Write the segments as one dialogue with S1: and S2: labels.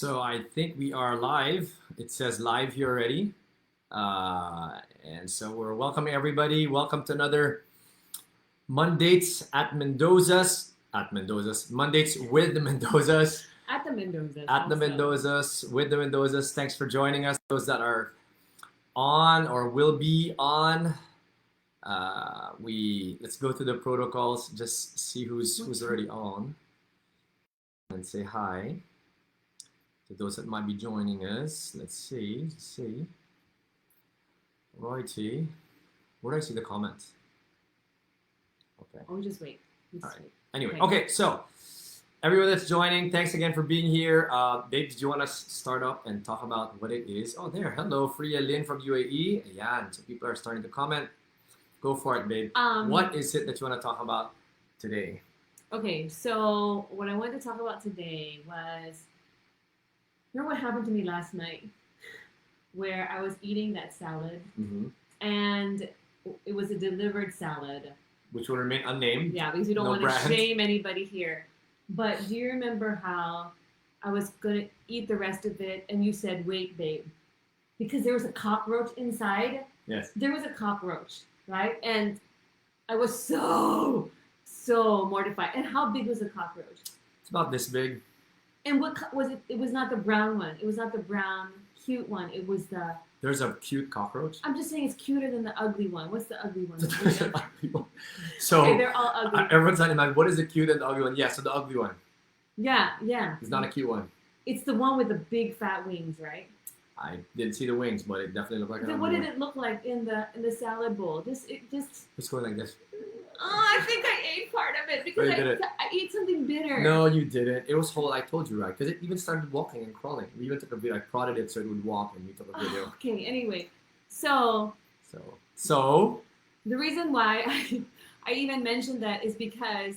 S1: So I think we are live. It says live here already. And so we're welcoming everybody. Welcome to another Mondays at Mendoza's. At Mendoza's. Mondays with the Mendozas.
S2: At the Mendozas.
S1: At the
S2: also.
S1: Mendozas. With the Mendozas. Thanks for joining us. Those that are on or will be on. Let's go through the protocols. Just see who's already on. And say hi. To those that might be joining us, let's see. Righty. Where do I see the comments? Okay.
S2: Oh, just wait.
S1: All right. Anyway, okay. So everyone that's joining, thanks again for being here. Babes, do you want to start up and talk about what it is? Oh, there. Hello, Freya Lynn from UAE. Yeah, so people are starting to comment. Go for it, babe. What is it that you want to talk about today?
S2: Okay, so what I wanted to talk about today was, remember what happened to me last night, where I was eating that salad, and it was a delivered salad,
S1: which will remain unnamed.
S2: Yeah, because we don't want to shame anybody here. But do you remember how I was gonna eat the rest of it, and you said, "Wait, babe," because there was a cockroach inside.
S1: Yes.
S2: There was a cockroach, right? And I was so mortified. And how big was the cockroach?
S1: It's about this big.
S2: And what was it? It was not the brown one. It was not the brown, cute one. It was the...
S1: There's a cute cockroach?
S2: I'm just saying it's cuter than the ugly one. What's the ugly one?
S1: So,
S2: okay, they're all ugly.
S1: Everyone's saying, like, what is the cute and the ugly one? Yeah, so the ugly one.
S2: Yeah.
S1: It's not a cute one.
S2: It's the one with the big fat wings, right?
S1: I didn't see the wings, but it definitely looked like
S2: an ugly one. What did it look like in the salad bowl? Just
S1: going like this.
S2: Oh, I think I ate part of it because I ate something bitter.
S1: No, you didn't. It was whole. I told you, right? Because it even started walking and crawling. We even took a video. I prodded it so it would walk, and we took a video.
S2: Okay. Anyway, so
S1: the
S2: reason why I even mentioned that is because,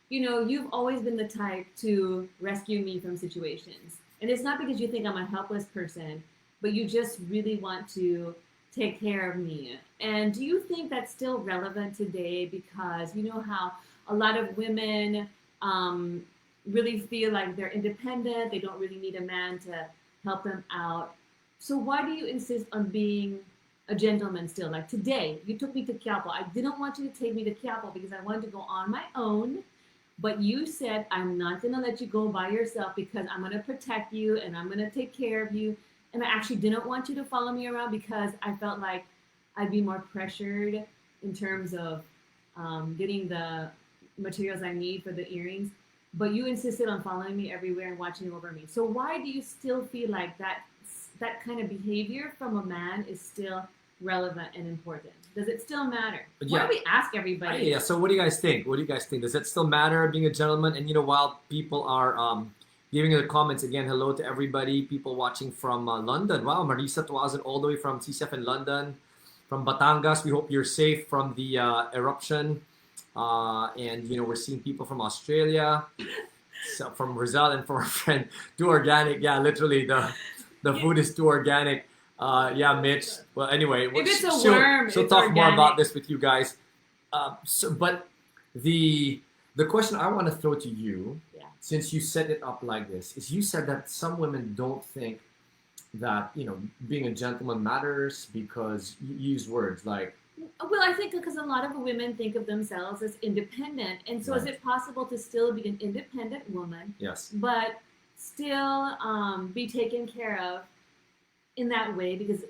S2: you've always been the type to rescue me from situations, and it's not because you think I'm a helpless person, but you just really want to take care of me. And do you think that's still relevant today? Because you know how a lot of women really feel like they're independent, they don't really need a man to help them out. So why do you insist on being a gentleman still? Like today, you took me to Quiapo. I didn't want you to take me to Quiapo because I wanted to go on my own. But you said, I'm not going to let you go by yourself because I'm going to protect you and I'm going to take care of you. And I actually didn't want you to follow me around because I felt like I'd be more pressured in terms of getting the materials I need for the earrings. But you insisted on following me everywhere and watching over me. So why do you still feel like that kind of behavior from a man is still relevant and important? Does it still matter? Why do we ask everybody?
S1: Yeah, so what do you guys think? Does it still matter being a gentleman? And while people are giving the comments again, hello to everybody, people watching from London. Wow, Marisa Tuazan all the way from TCF in London. From Batangas, we hope you're safe from the eruption. And we're seeing people from Australia, so from Rizal, and from our friend Too Organic. Yeah, literally the food is too organic. Yeah, Mitch. Well, anyway,
S2: if it's a worm,
S1: she'll talk more about this with you guys. But the question I want to throw to you, since you set it up like this, is you said that some women don't think that being a gentleman matters because you use words like.
S2: Well, I think because a lot of women think of themselves as independent, and so is it possible to still be an independent woman?
S1: Yes.
S2: But still be taken care of in that way, because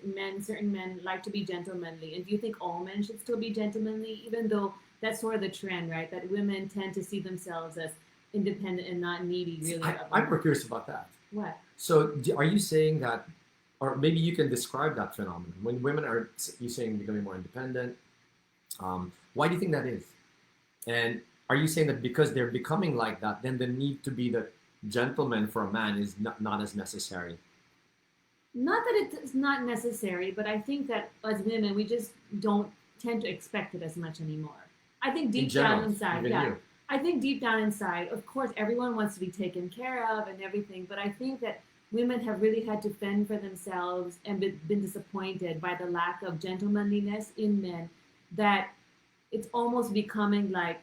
S2: certain men like to be gentlemanly. And do you think all men should still be gentlemanly, even though that's sort of the trend, right? That women tend to see themselves as independent and not needy, really.
S1: I'm more curious about that.
S2: What?
S1: So are you saying that, or maybe you can describe that phenomenon, when women are, you saying, becoming more independent, why do you think that is? And are you saying that because they're becoming like that, then the need to be the gentleman for a man is not as necessary?
S2: Not that it's not necessary, but I think that as women, we just don't tend to expect it as much anymore. I think deep down inside, I think deep down inside, of course, everyone wants to be taken care of and everything, but I think that women have really had to fend for themselves and been disappointed by the lack of gentlemanliness in men, that it's almost becoming like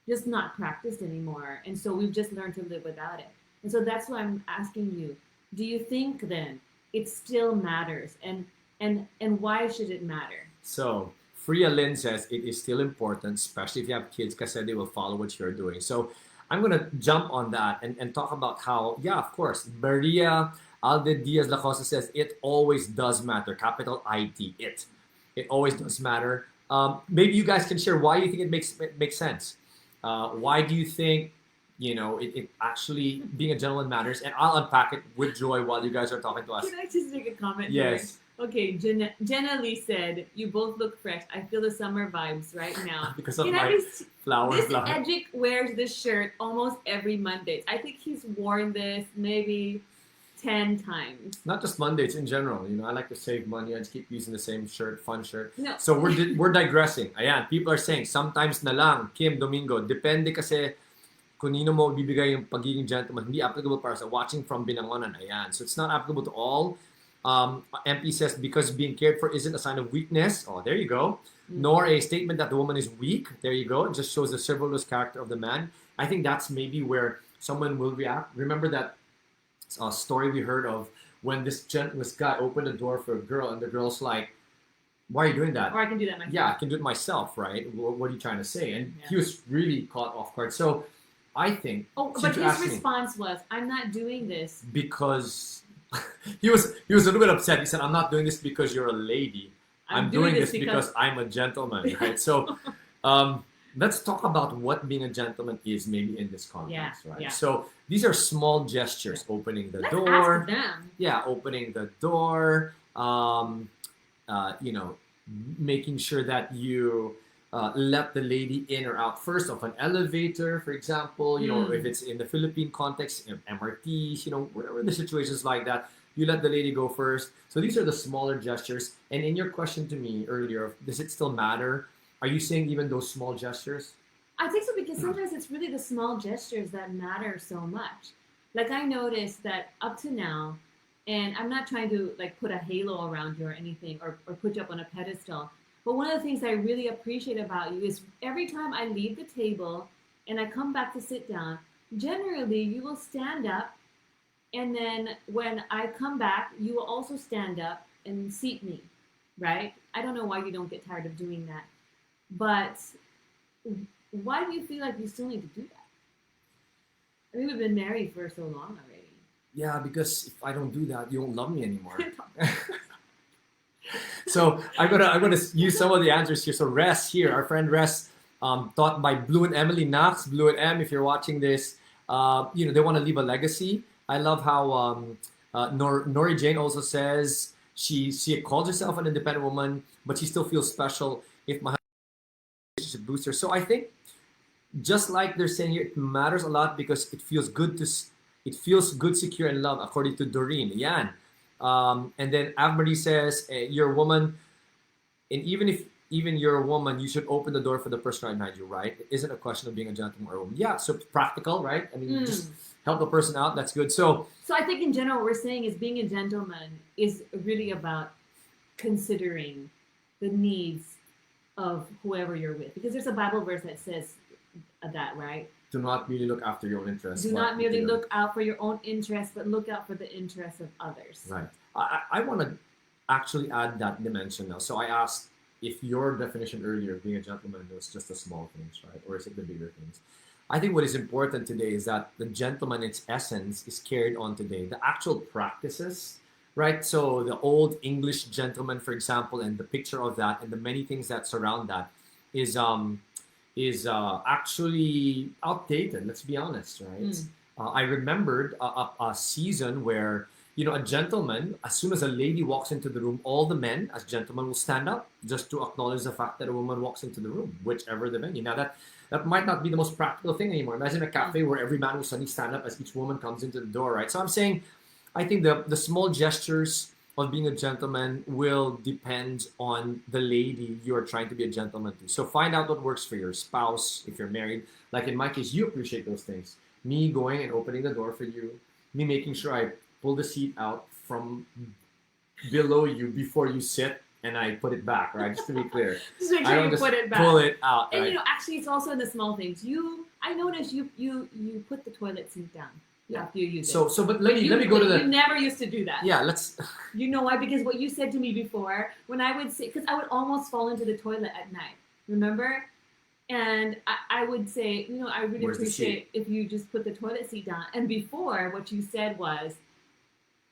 S2: just not practiced anymore. And so we've just learned to live without it. And so that's why I'm asking you, do you think then it still matters? And why should it matter?
S1: So Freya Lynn says it is still important, especially if you have kids, because they will follow what you're doing. So I'm gonna jump on that and talk about how, yeah, of course, Maria Alde Diaz Lacosta says it always does matter. Capital IT, it. It always does matter. Maybe you guys can share why you think it makes sense. Why do you think it actually being a gentleman matters? And I'll unpack it with joy while you guys are talking to us.
S2: Can I just make a comment
S1: Yes.
S2: here? Okay, Jenna Lee said, "You both look fresh. I feel the summer vibes right now."
S1: Because of
S2: Can
S1: my
S2: I just,
S1: flower.
S2: this Edric wears this shirt almost every Monday. I think he's worn this maybe 10 times.
S1: Not just Mondays in general. I like to save money. I just keep using the same shirt, fun shirt.
S2: No.
S1: So we're digressing. Ayan, people are saying sometimes na lang, Kim Domingo. Depende kasi kung nino mo bibigay yung pagiging gentleman. Hindi applicable para sa watching from Binangonan. Ayan. So it's not applicable to all. MP says because being cared for isn't a sign of weakness. Oh, there you go. Nor a statement that the woman is weak. There you go. It just shows the chivalrous character of the man. I think that's maybe where someone will react. Remember that story we heard of when this guy opened the door for a girl and the girl's like, why are you doing that?
S2: Or I can do that myself.
S1: Yeah, I can do it myself, right? What are you trying to say? And
S2: Yeah.
S1: he was really caught off guard. So I think
S2: But his response was, "I'm not doing this."
S1: Because he was a little bit upset. He said, I'm not doing this because you're a lady. I'm doing this because I'm a gentleman, right? So let's talk about what being a gentleman is maybe in this context, right?
S2: Yeah.
S1: So these are small gestures, opening the
S2: Let's
S1: door.
S2: ask them.
S1: Yeah, opening the door, making sure that you let the lady in or out first of an elevator, for example. If it's in the Philippine context, MRTs, whatever the situations like that, you let the lady go first. So these are the smaller gestures. And in your question to me earlier, does it still matter? Are you saying even those small gestures?
S2: I think so, because sometimes it's really the small gestures that matter so much. Like, I noticed that up to now, and I'm not trying to like put a halo around you or anything, or put you up on a pedestal, but one of the things I really appreciate about you is every time I leave the table and I come back to sit down, generally you will stand up, and then when I come back, you will also stand up and seat me, right? I don't know why you don't get tired of doing that, but why do you feel like you still need to do that? I mean, we've been married for so long already.
S1: Yeah, because if I don't do that, you won't love me anymore. So I'm gonna use some of the answers here. So Res here, our friend Res, taught by Blue and Emily Knox. Blue and Em, if you're watching this, they want to leave a legacy. I love how Nori Jane also says she calls herself an independent woman, but she still feels special if my relationship booster. So I think just like they're saying here, it matters a lot because it feels good, secure, and love, according to Doreen. Yan. And then Avmarie says, you're a woman, and even you're a woman, you should open the door for the person right behind you, right? It isn't a question of being a gentleman or a woman. Yeah, so it's practical, right? I mean, just help the person out. That's good. So
S2: I think in general, what we're saying is being a gentleman is really about considering the needs of whoever you're with, because there's a Bible verse that says that, right?
S1: Do not merely look after your own interests.
S2: Do not merely look out for your own interests, but look out for the interests of others.
S1: Right. I want to actually add that dimension now. So I asked if your definition earlier of being a gentleman was just the small things, right? Or is it the bigger things? I think what is important today is that the gentleman, its essence, is carried on today. The actual practices, right? So the old English gentleman, for example, and the picture of that and the many things that surround that is actually outdated. Let's be honest, right? I remembered a season where a gentleman, as soon as a lady walks into the room, all the men as gentlemen will stand up just to acknowledge the fact that a woman walks into the room, whichever the venue. Now that might not be the most practical thing anymore. Imagine a cafe where every man will suddenly stand up as each woman comes into the door, right? So I'm saying, I think the small gestures of being a gentleman will depend on the lady you're trying to be a gentleman to. So find out what works for your spouse if you're married. Like in my case, you appreciate those things. Me going and opening the door for you. Me making sure I pull the seat out from below you before you sit and I put it back, right? Just to be clear.
S2: Just make
S1: I
S2: sure
S1: don't
S2: you
S1: just
S2: put it back.
S1: pull it out,
S2: And
S1: right?
S2: actually, it's also in the small things. I noticed you put the toilet seat down.
S1: Yeah.
S2: after you use it.
S1: So but let me go to
S2: You
S1: the
S2: never used to do that.
S1: yeah. Let's
S2: You know why? Because what you said to me before, when I would say, because I would almost fall into the toilet at night. Remember? And I would say, I really
S1: Where's the
S2: appreciate if you just put the toilet seat down. And before, what you said was,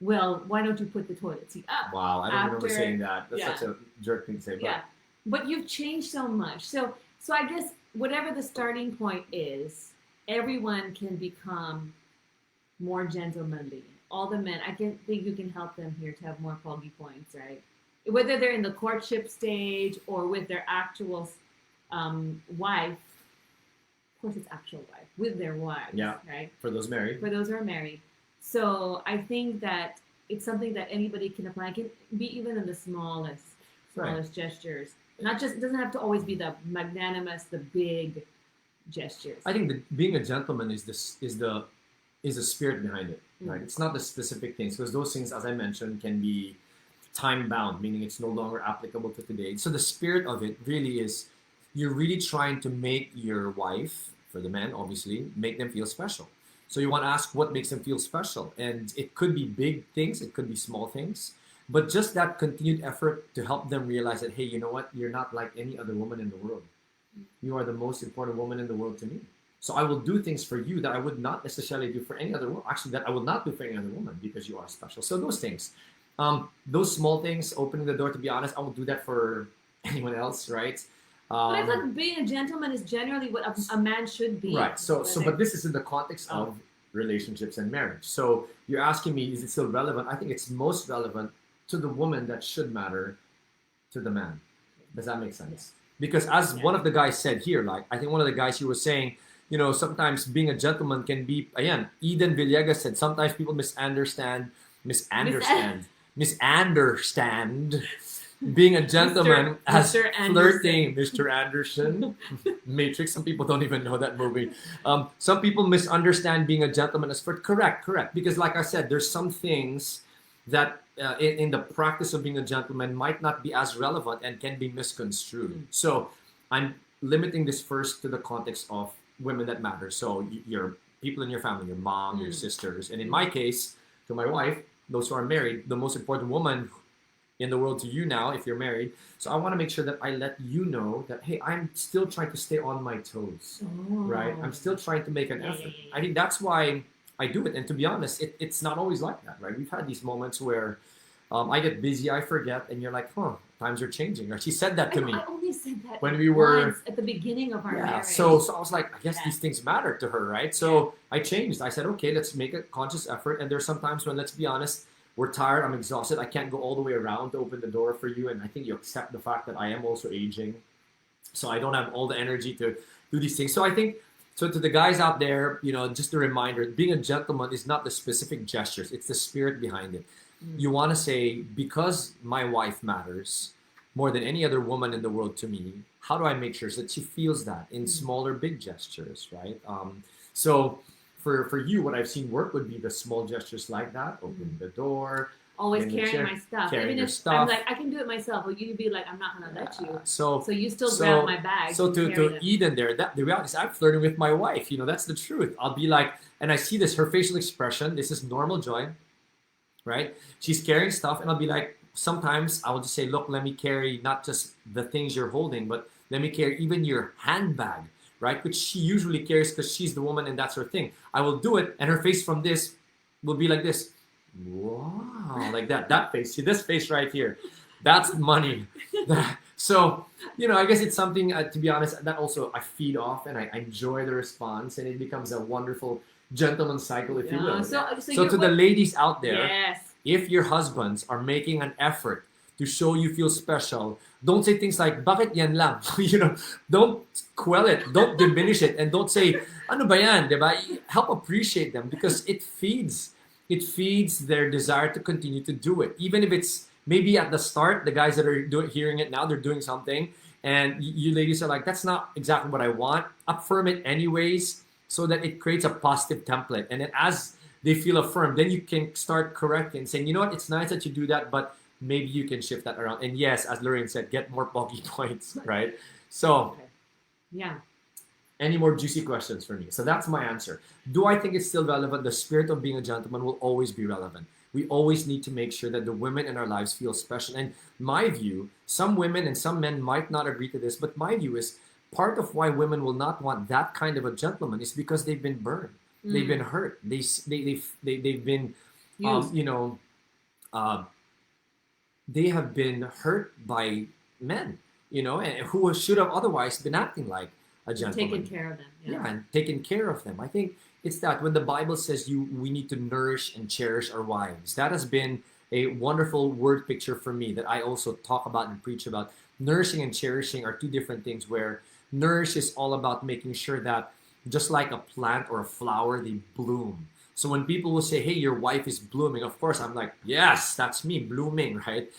S2: well, why don't you put the toilet seat up?
S1: wow. I don't remember
S2: After-
S1: saying that. That's
S2: yeah.
S1: such a jerk thing to say. But
S2: Yeah. But you've changed so much. So I guess whatever the starting point is, everyone can become more gentlemanly. All the men, I think you can help them here to have more poggy points, right? Whether they're in the courtship stage or with their actual wife. Of course, it's actual wife with their wives,
S1: Yeah.
S2: right?
S1: for those married,
S2: For those who are married. So I think that it's something that anybody can apply. It can be even in the smallest gestures. Not just, it doesn't have to always be the magnanimous, the big gestures.
S1: I think that being a gentleman is the spirit behind it, right?
S2: Mm.
S1: It's not the specific things, because those things, as I mentioned, can be time bound, meaning it's no longer applicable to today. So the spirit of it really is, you're really trying to make your wife, for the men obviously, make them feel special. So you want to ask what makes them feel special, and it could be big things, it could be small things, but just that continued effort to help them realize that, hey, you know what, you're not like any other woman in the world. You are the most important woman in the world to me. So I will do things for you that I would not necessarily do for any other woman. Actually, that I will not do for any other woman, because you are special. So those things, those small things, opening the door. To be honest, I will do that for anyone else, right?
S2: But I thought being a gentleman is generally what a man should be.
S1: Right. So but this is in the context of relationships and marriage. So you're asking me, is it still relevant? I think it's most relevant to the woman that should matter to the man. Does that make sense? Because as one of the guys said here, like, I think one of the guys, he was saying, sometimes being a gentleman can be, again, Eden Villegas said, sometimes people misunderstand being a gentleman as
S2: Mr.
S1: flirting. Mr. Anderson. Matrix, some people don't even know that movie. Some people misunderstand being a gentleman as flirt. Correct. Because like I said, there's some things that in the practice of being a gentleman might not be as relevant and can be misconstrued. So I'm limiting this first to the context of women that matter. So your people in your family, your mom, your sisters. And in my case, to my wife, those who are married, the most important woman in the world to you now, if you're married. So I want to make sure that I let you know that, hey, I'm still trying to stay on my toes, right? I'm still trying to make an effort. I think that's why I do it. And to be honest, it's not always like that, right? We've had these moments where I get busy, I forget, and you're like, times are changing. Or she said that to me.
S2: I only said that
S1: when we were
S2: at the beginning of our marriage.
S1: So I was like, I guess these things matter to her, right? So I changed. I said, okay, let's make a conscious effort. And there's sometimes when, let's be honest, we're tired, I'm exhausted, I can't go all the way around to open the door for you. And I think you accept the fact that I am also aging. So I don't have all the energy to do these things. So I think, so to the guys out there, just a reminder, being a gentleman is not the specific gestures, it's the spirit behind it. You want to say, because my wife matters more than any other woman in the world to me, how do I make sure that she feels that in smaller, big gestures, right? So for you, what I've seen work would be the small gestures like that, opening the door,
S2: always carrying my stuff.
S1: Carrying your
S2: if
S1: stuff.
S2: I'm like, I can do it myself, but you'd be like, I'm not gonna let you.
S1: So
S2: you still grab my bag.
S1: So to Eden there, the reality is I'm flirting with my wife. That's the truth. I'll be like, and I see this, her facial expression. This is normal joy, right? She's carrying stuff, and I'll be like, sometimes I will just say, look, let me carry not just the things you're holding, but let me carry even your handbag, right? Which she usually carries because she's the woman and that's her thing. I will do it, and her face from this will be like this. Wow, like that face. See this face right here? That's money. So, I guess it's something, to be honest, that also I feed off, and I enjoy the response, and it becomes a wonderful gentleman's cycle, if you will. So to the ladies out there, if your husbands are making an effort to show you feel special, don't say things like, bakit yan lang? Don't quell it, don't diminish it, and don't say, ano ba yan, diba? Help appreciate them, because it feeds their desire to continue to do it. Even if it's maybe at the start, the guys that are hearing it now, they're doing something, and you ladies are like, that's not exactly what I want. Affirm it anyways, so that it creates a positive template. And then as they feel affirmed, then you can start correcting and saying, you know what, it's nice that you do that, but maybe you can shift that around. And yes, as Lorraine said, get more bogey points, right? So,
S2: yeah.
S1: Any more juicy questions for me? So that's my answer. Do I think it's still relevant? The spirit of being a gentleman will always be relevant. We always need to make sure that the women in our lives feel special. And my view, some women and some men might not agree to this, but my view is part of why women will not want that kind of a gentleman is because they've been burned. They've been hurt. They've been, you know, they have been hurt by men, you know, and who should have otherwise been acting like a gentleman.
S2: Taken care of them.
S1: Yeah, and taken care of them. I think it's that when the Bible says we need to nourish and cherish our wives. That has been a wonderful word picture for me that I also talk about and preach about. Nourishing and cherishing are two different things, where nourish is all about making sure that just like a plant or a flower, they bloom. So when people will say, hey, your wife is blooming, of course, I'm like, yes, that's me, blooming, right?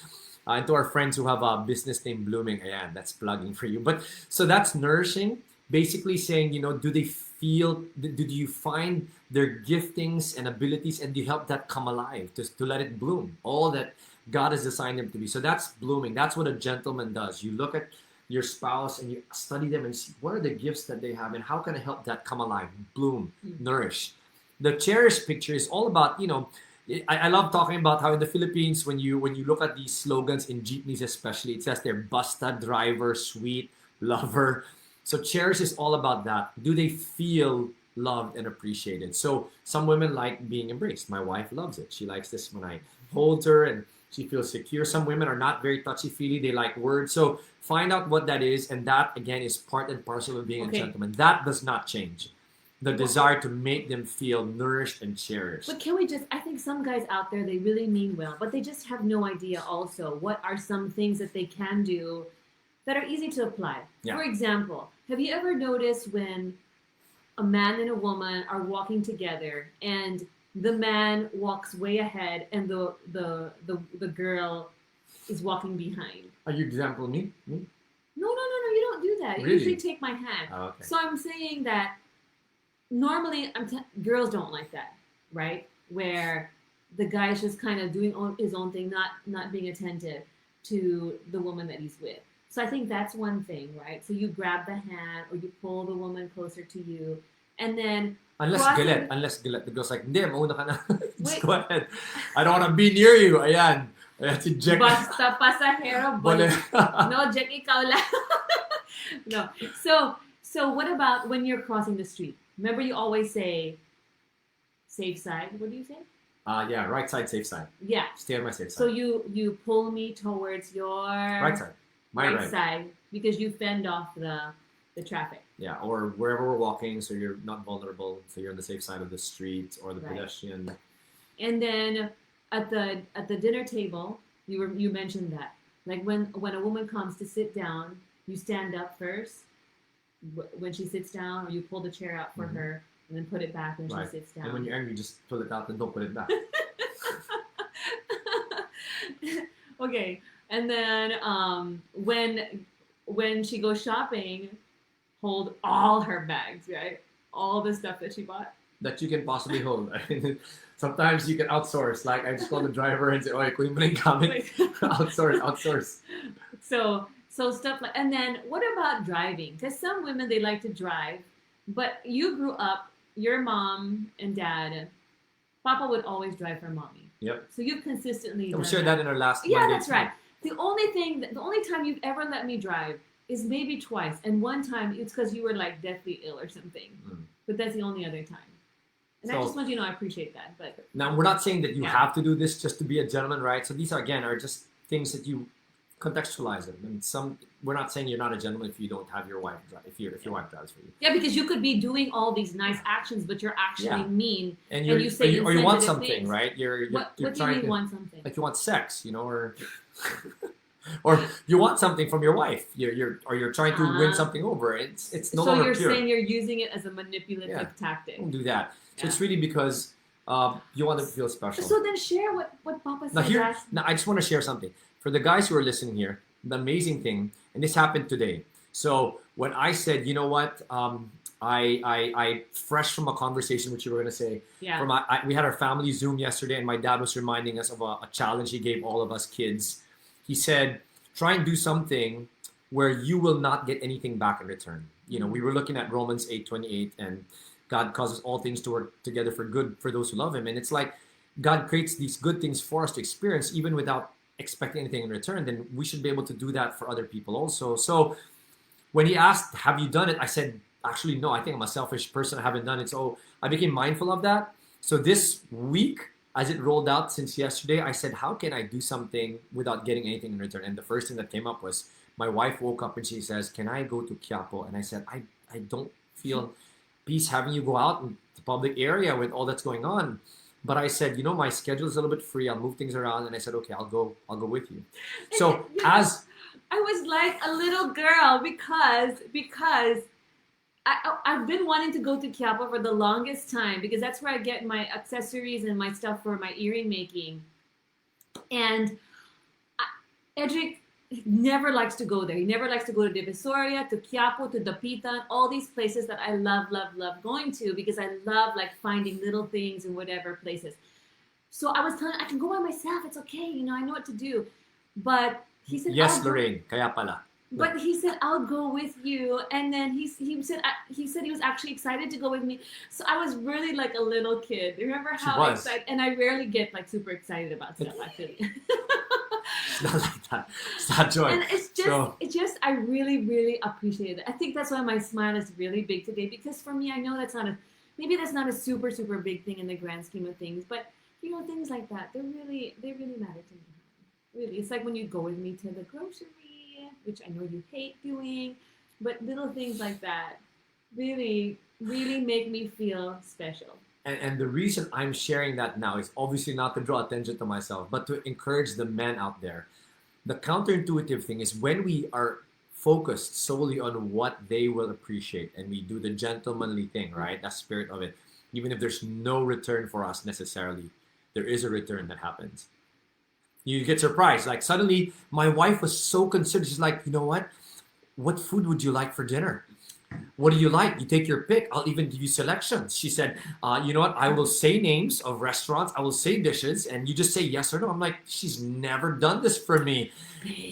S1: And to our friends who have a business name Blooming, yeah, that's plugging for you. But so that's nourishing, basically saying, you know, do they feel, do you find their giftings and abilities and do you help that come alive, to let it bloom, all that God has designed them to be. So that's blooming. That's what a gentleman does. You look at your spouse and you study them and see what are the gifts that they have and how can I help that come alive, bloom, nourish. The cherish picture is all about, you know, I love talking about how in the Philippines, when you look at these slogans in jeepneys especially, it says they're basta, driver, sweet, lover. So cherish is all about that. Do they feel loved and appreciated? So some women like being embraced. My wife loves it. She likes this when I hold her and she feels secure. Some women are not very touchy-feely. They like words. So find out what that is. And that, again, is part and parcel of being a gentleman. That does not change. The desire to make them feel nourished and cherished.
S2: But can we just, I think some guys out there, they really mean well, but they just have no idea also what are some things that they can do that are easy to apply. Yeah. For example, have you ever noticed when a man and a woman are walking together and the man walks way ahead and the girl is walking behind?
S1: Are you example me?
S2: No, you don't do that.
S1: Really?
S2: You usually take my hand.
S1: Oh, okay.
S2: So I'm saying that normally, girls don't like that, right? Where the guy's just kind of doing his own thing, not being attentive to the woman that he's with. So I think that's one thing, right? So you grab the hand or you pull the woman closer to you, and then
S1: unless galit, the girl's like, hindi, mauna ka na. Just go ahead. I don't want to be near you. Ayan. Ayan si Jack.
S2: Basta pasahero. No, Jack, ikaw lang. No. So what about when you're crossing the street? Remember, you always say, safe side. What do you say?
S1: Yeah, right side, safe side.
S2: Yeah.
S1: Stay on my safe side.
S2: So you pull me towards your
S1: right side. My right
S2: side because you fend off the traffic.
S1: Yeah, or wherever we're walking, so you're not vulnerable. So you're on the safe side of the street or the pedestrian.
S2: And then at the dinner table, you mentioned that, like when a woman comes to sit down, you stand up first when she sits down, or you pull the chair out for her and then put it back when she sits down.
S1: And when you're angry, just pull it out and don't put it back.
S2: Okay. And then when she goes shopping, hold all her bags, right? All the stuff that she bought. That
S1: you can possibly hold. I mean, sometimes you can outsource. Like I just call the driver and say, "Oh, kunin mo na yung gamit." Outsource.
S2: So stuff like, and then what about driving? Because some women, they like to drive, but you grew up, your mom and dad, Papa would always drive for mommy.
S1: Yep.
S2: So you've consistently.
S1: We shared that in our last.
S2: Yeah, that's right. The only time you've ever let me drive is maybe twice, and one time it's because you were like deathly ill or something. But that's the only other time. And I just want you to know I appreciate that. But
S1: now we're not saying that you have to do this just to be a gentleman, right? So these are just things that you contextualize them. And we're not saying you're not a gentleman if you don't have your wife drive, if your wife drives for you.
S2: Yeah, because you could be doing all these nice actions, but you're actually mean, and you say
S1: or you want something,
S2: things.
S1: Right?
S2: What do you mean want something?
S1: Like you want sex, you know, or or you want something from your wife. You're trying to win something over. It's no longer pure.
S2: So you're saying you're using it as a manipulative tactic.
S1: Don't do that. So it's really because you want them to feel special.
S2: So then share what Papa said.
S1: Now I just want to share something. For the guys who are listening here, the amazing thing, and this happened today. So when I said, you know what, I fresh from a conversation which you were going to say. Yeah. We had our family Zoom yesterday, and my dad was reminding us of a challenge he gave all of us kids. He said, try and do something where you will not get anything back in return. We were looking at Romans 8:28, and God causes all things to work together for good for those who love Him. And it's like God creates these good things for us to experience, even without expecting anything in return. Then we should be able to do that for other people also. So when he asked, "Have you done it?" I said, "Actually, no. I think I'm a selfish person. I haven't done it." So I became mindful of that. So this week, as it rolled out since yesterday, I said, "How can I do something without getting anything in return?" And the first thing that came up was my wife woke up and she says, "Can I go to Quiapo?" And I said, I don't feel peace having you go out in the public area with all that's going on. But I said, my schedule is a little bit free. I'll move things around. And I said, okay, I'll go with you. So as
S2: I was like a little girl because I've been wanting to go to Quiapo for the longest time, because that's where I get my accessories and my stuff for my earring making. And Edric never likes to go there. He never likes to go to Divisoria, to Quiapo, to Dapitan, all these places that I love going to, because I love like finding little things in whatever places. So I was telling him, I can go by myself. It's okay. I know what to do. But he said,
S1: yes, Lorraine, kaya pala.
S2: But he said, I'll go with you. And then he said he was actually excited to go with me. So I was really like a little kid. Remember how excited? And I rarely get like super excited about stuff, actually.
S1: It's not like that. It's not joy.
S2: And it's just, I really, really appreciate it. I think that's why my smile is really big today, because for me, I know maybe that's not a super, super big thing in the grand scheme of things, but things like that, they really matter to me. Really, it's like when you go with me to the grocery, which I know you hate doing, but little things like that really, really make me feel special.
S1: And the reason I'm sharing that now is obviously not to draw attention to myself, but to encourage the men out there. The counterintuitive thing is when we are focused solely on what they will appreciate, and we do the gentlemanly thing, right? That spirit of it. Even if there's no return for us necessarily, there is a return that happens. You get surprised. Like suddenly, my wife was so considerate. She's like, you know what? What food would you like for dinner? What do you like? You take your pick. I'll even give you selections. She said, you know what? I will say names of restaurants. I will say dishes. And you just say yes or no. I'm like, she's never done this for me.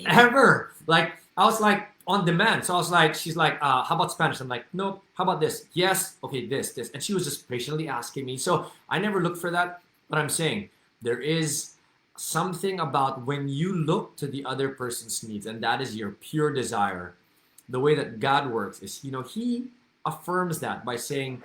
S1: Ever. Like, I was like on demand. So I was like, she's like, how about Spanish? I'm like, nope. How about this? Yes. Okay, this. And she was just patiently asking me. So I never looked for that. But I'm saying there is something about when you look to the other person's needs, and that is your pure desire. The way that God works is, He affirms that by saying,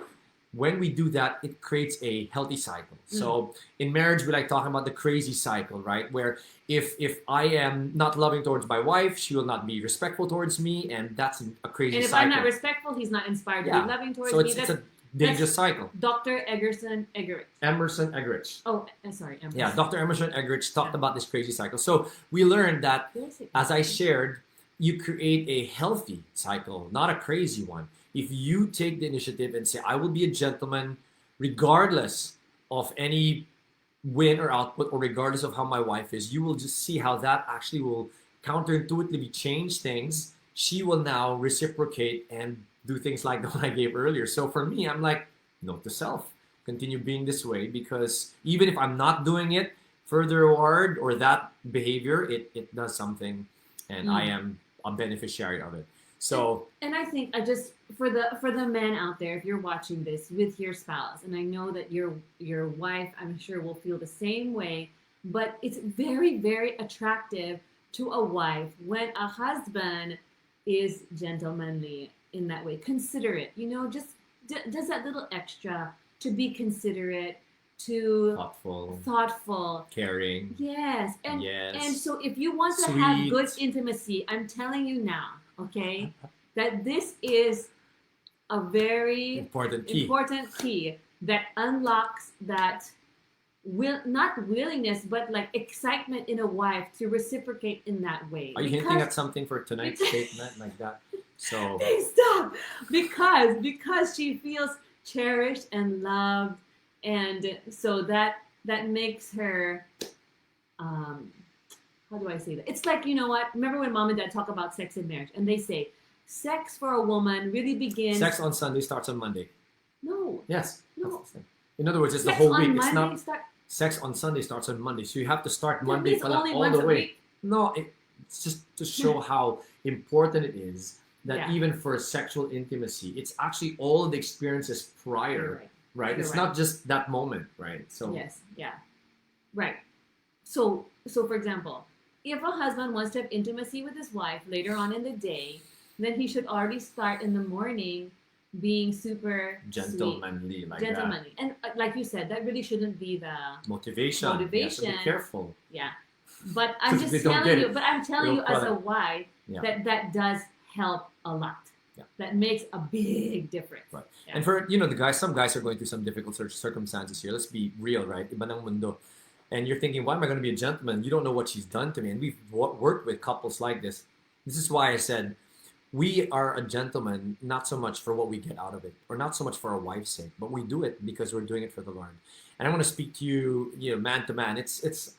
S1: when we do that, it creates a healthy cycle. So in marriage, we like talking about the crazy cycle, right? Where if I am not loving towards my wife, she will not be respectful towards me, and that's a crazy cycle.
S2: And if I'm not respectful, he's not inspired to be loving towards me.
S1: So it's a dangerous cycle.
S2: Dr. Emerson Eggerichs. Oh, sorry. Emerson.
S1: Yeah, Dr. Emerson Eggerichs talked about this crazy cycle. So we learned that, as I shared, you create a healthy cycle, not a crazy one. If you take the initiative and say, I will be a gentleman regardless of any win or output, or regardless of how my wife is, you will just see how that actually will counterintuitively change things. She will now reciprocate and do things like the one I gave earlier. So for me, I'm like, note to self, continue being this way, because even if I'm not doing it, further reward or that behavior, it does something, and I am a beneficiary of it. So,
S2: and I think for the men out there, if you're watching this with your spouse, and I know that your wife, I'm sure, will feel the same way, but it's very, very attractive to a wife when a husband is gentlemanly in that way, considerate, just does that little extra to be considerate, to thoughtful,
S1: caring.
S2: Yes. And so if you want to have good intimacy, I'm telling you now, okay, that this is a very important key that unlocks that not willingness, but like excitement in a wife to reciprocate in that way.
S1: Are you hinting at something for tonight's statement like that? So
S2: stop. Because she feels cherished and loved, and so that makes her how do I say that? It's like, you know what? Remember when mom and dad talk about sex in marriage, and they say sex for a woman really begins.
S1: Sex on Sunday starts on Monday.
S2: No.
S1: Yes. No. In other words, it's the whole week. It's not. Sex on Sunday starts on Monday, so you have to start Monday all the way.
S2: Week?
S1: No, It's just to show how important it is that
S2: Yeah.
S1: even for sexual intimacy, it's actually all the experiences prior,
S2: Right.
S1: right?
S2: You're
S1: It's
S2: right.
S1: not just that moment, right? So
S2: Yes. Yeah. Right. So for example, if a husband wants to have intimacy with his wife later on in the day, then he should already start in the morning being super sweet,
S1: gentlemanly like that.
S2: gentlemanly. And like you said, that really shouldn't be the
S1: Motivation. You have to be
S2: Motivation.
S1: careful.
S2: yeah. But I'm
S1: 'Cause they
S2: just
S1: don't
S2: telling
S1: get
S2: you.
S1: it.
S2: But I'm telling
S1: They
S2: you
S1: don't
S2: as
S1: cut
S2: a
S1: it.
S2: wife
S1: Yeah.
S2: that does help a lot.
S1: Yeah.
S2: That makes a big difference.
S1: Right.
S2: Yeah.
S1: And for the guys, some guys are going through some difficult circumstances here. Let's be real, right? Iba ng mundo. And you're thinking, why am I going to be a gentleman? You don't know what she's done to me. And we've worked with couples like this. This is why I said we are a gentleman, not so much for what we get out of it, or not so much for our wife's sake, but we do it because we're doing it for the Lord. And I want to speak to you, man to man. It's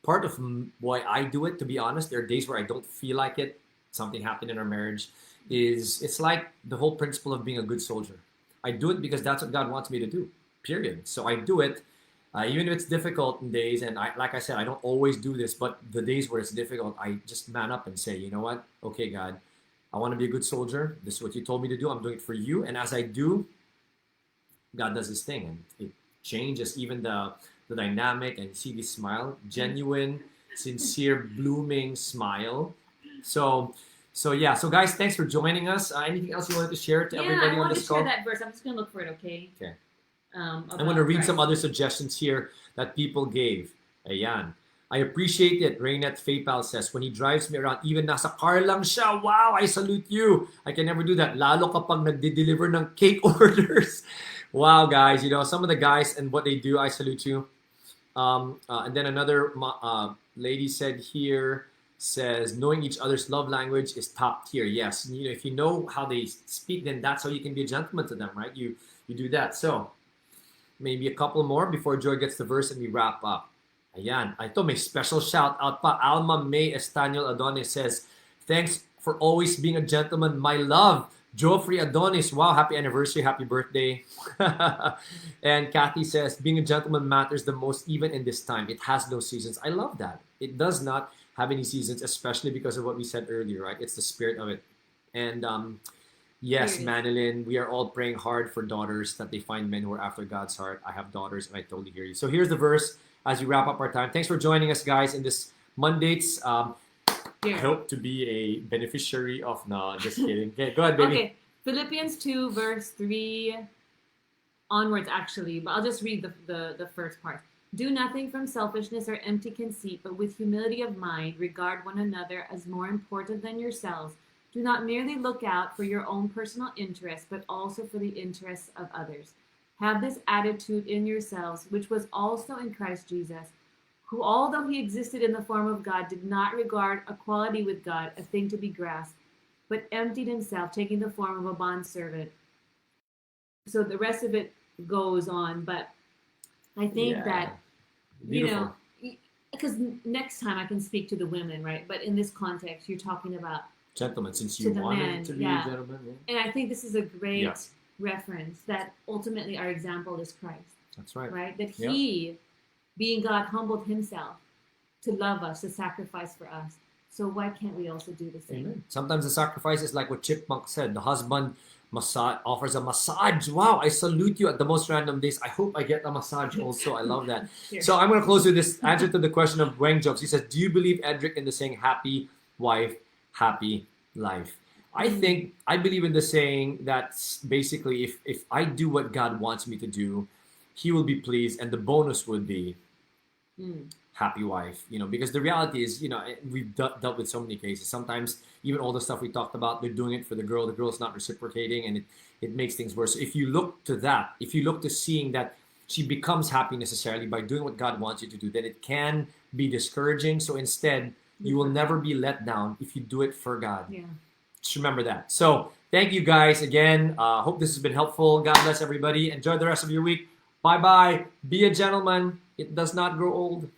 S1: part of why I do it. To be honest, there are days where I don't feel like it. Something happened in our marriage. It's like the whole principle of being a good soldier. I do it because that's what God wants me to do. Period. So I do it, even if it's difficult in days. And like I said, I don't always do this, but the days where it's difficult, I just man up and say, you know what? Okay, God, I want to be a good soldier. This is what you told me to do. I'm doing it for you. And as I do, God does His thing, and it changes even the dynamic. And you see this smile, genuine, sincere, blooming smile. So yeah. So guys, thanks for joining us. Anything else you wanted to share to everybody
S2: I
S1: on
S2: want to
S1: this
S2: share
S1: call?
S2: that verse. I'm just gonna look for it. Okay.
S1: Okay.
S2: I'm
S1: going to read some other suggestions here that people gave. Ayan. I appreciate it. Raynette Faypal says, when he drives me around, even nasa car lang siya, wow, I salute you. I can never do that. Lalo kapag nagde-deliver ng cake orders. Wow, guys. Some of the guys and what they do, I salute you. And then another lady says, knowing each other's love language is top tier. Yes. If you know how they speak, then that's how you can be a gentleman to them, right? You do that. So, maybe a couple more before Joy gets the verse and we wrap up. Ayan. Ito, may special shout out pa. Alma May Estaniel Adonis says, thanks for always being a gentleman, my love. Joffrey Adonis, wow, happy anniversary, happy birthday. And Kathy says, being a gentleman matters the most even in this time. It has no seasons. I love that. It does not have any seasons, especially because of what we said earlier, right? It's the spirit of it. And yes, Manilyn, we are all praying hard for daughters that they find men who are after God's heart. I have daughters and I totally hear you. So here's the verse as we wrap up our time. Thanks for joining us, guys, in this Mondays. I hope to be a beneficiary of, no, just kidding. Okay, go ahead, baby.
S2: Okay, Philippians 2, verse 3 onwards, actually, but I'll just read the first part. Do nothing from selfishness or empty conceit, but with humility of mind, regard one another as more important than yourselves. Do not merely look out for your own personal interests, but also for the interests of others. Have this attitude in yourselves, which was also in Christ Jesus, who, although he existed in the form of God, did not regard equality with God a thing to be grasped, but emptied himself, taking the form of a bondservant. So the rest of it goes on, but I think that,
S1: Beautiful.
S2: because next time I can speak to the women, right? But in this context, you're talking about
S1: gentlemen, since you wanted to be a gentleman. Yeah.
S2: And I think this is a great reference that ultimately our example is Christ.
S1: That's right.
S2: Right? That he, being God, humbled himself to love us, to sacrifice for us. So why can't we also do the same?
S1: Amen. Sometimes the sacrifice is like what Chipmunk said. The husband offers a massage. Wow, I salute you at the most random days. I hope I get a massage also. I love that. So I'm going to close with this answer to the question of Wang Jobs. He says, do you believe, Edric, in the saying, happy wife, happy life? I think I believe in the saying that basically if I do what God wants me to do, he will be pleased, and the bonus would be happy wife. Because the reality is, we've dealt with so many cases. Sometimes even all the stuff we talked about, they're doing it for the girl's not reciprocating, and it makes things worse. So if you look to that, if you look to seeing that she becomes happy necessarily by doing what God wants you to do, then it can be discouraging. So instead, you will never be let down if you do it for God.
S2: Yeah.
S1: Just remember that. So thank you guys again. Hope this has been helpful. God bless everybody. Enjoy the rest of your week. Bye-bye. Be a gentleman. It does not grow old.